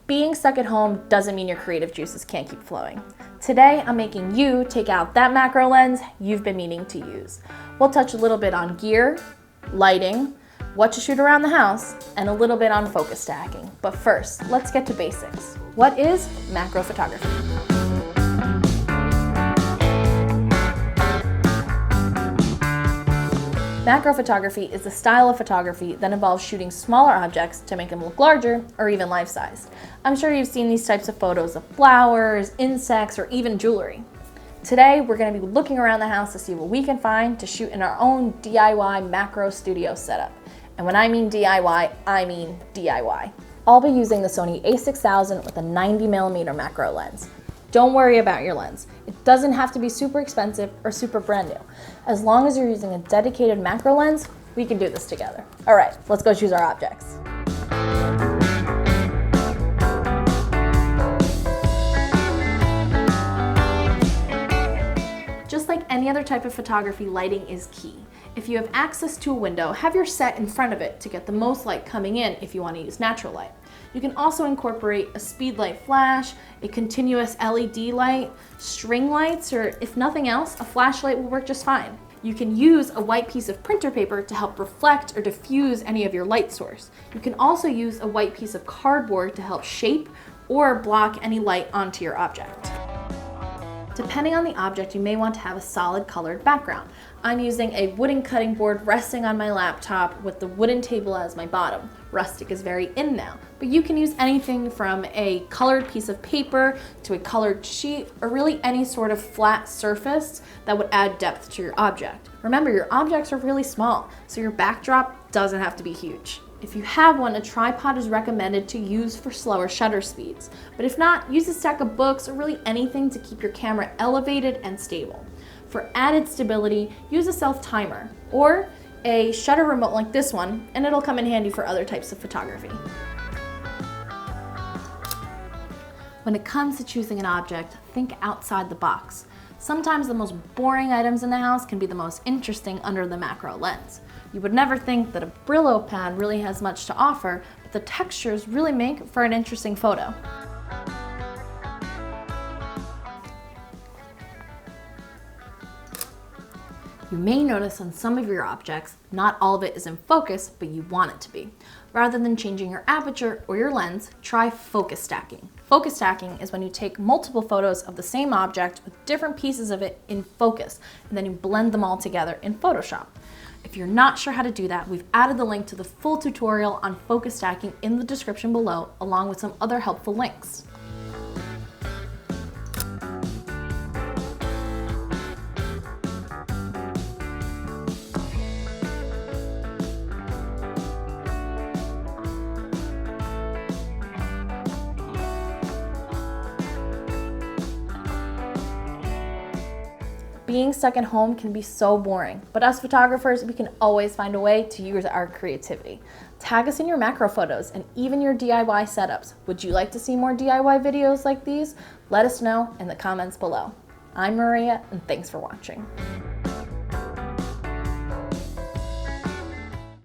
Being stuck at home doesn't mean your creative juices can't keep flowing. Today, I'm making you take out that macro lens you've been meaning to use. We'll touch a little bit on gear, lighting, what to shoot around the house, and a little bit on focus stacking. But first, let's get to basics. What is macro photography? Macro photography is the style of photography that involves shooting smaller objects to make them look larger or even life-sized. I'm sure you've seen these types of photos of flowers, insects, or even jewelry. Today, we're going to be looking around the house to see what we can find to shoot in our own DIY macro studio setup. And when I mean DIY, I mean DIY. I'll be using the Sony a6000 with a 90mm macro lens. Don't worry about your lens. It doesn't have to be super expensive or super brand new. As long as you're using a dedicated macro lens, we can do this together. All right, let's go choose our objects. Just like any other type of photography, lighting is key. If you have access to a window, have your set in front of it to get the most light coming in if you want to use natural light. You can also incorporate a speed light flash, a continuous LED light, string lights, or if nothing else, a flashlight will work just fine. You can use a white piece of printer paper to help reflect or diffuse any of your light source. You can also use a white piece of cardboard to help shape or block any light onto your object. Depending on the object, you may want to have a solid colored background. I'm using a wooden cutting board resting on my laptop with the wooden table as my bottom. Rustic is very in now, but you can use anything from a colored piece of paper to a colored sheet, or really any sort of flat surface that would add depth to your object. Remember, your objects are really small, so your backdrop doesn't have to be huge. If you have one, a tripod is recommended to use for slower shutter speeds. But if not, use a stack of books or really anything to keep your camera elevated and stable. For added stability, use a self-timer or a shutter remote like this one, and it'll come in handy for other types of photography. When it comes to choosing an object, think outside the box. Sometimes the most boring items in the house can be the most interesting under the macro lens. You would never think that a Brillo pad really has much to offer, but the textures really make for an interesting photo. You may notice on some of your objects, not all of it is in focus, but you want it to be. Rather than changing your aperture or your lens, try focus stacking. Focus stacking is when you take multiple photos of the same object with different pieces of it in focus, and then you blend them all together in Photoshop. If you're not sure how to do that, we've added the link to the full tutorial on focus stacking in the description below, along with some other helpful links. Being stuck at home can be so boring, but us photographers, we can always find a way to use our creativity. Tag us in your macro photos and even your DIY setups. Would you like to see more DIY videos like these? Let us know in the comments below. I'm Maria, and thanks for watching.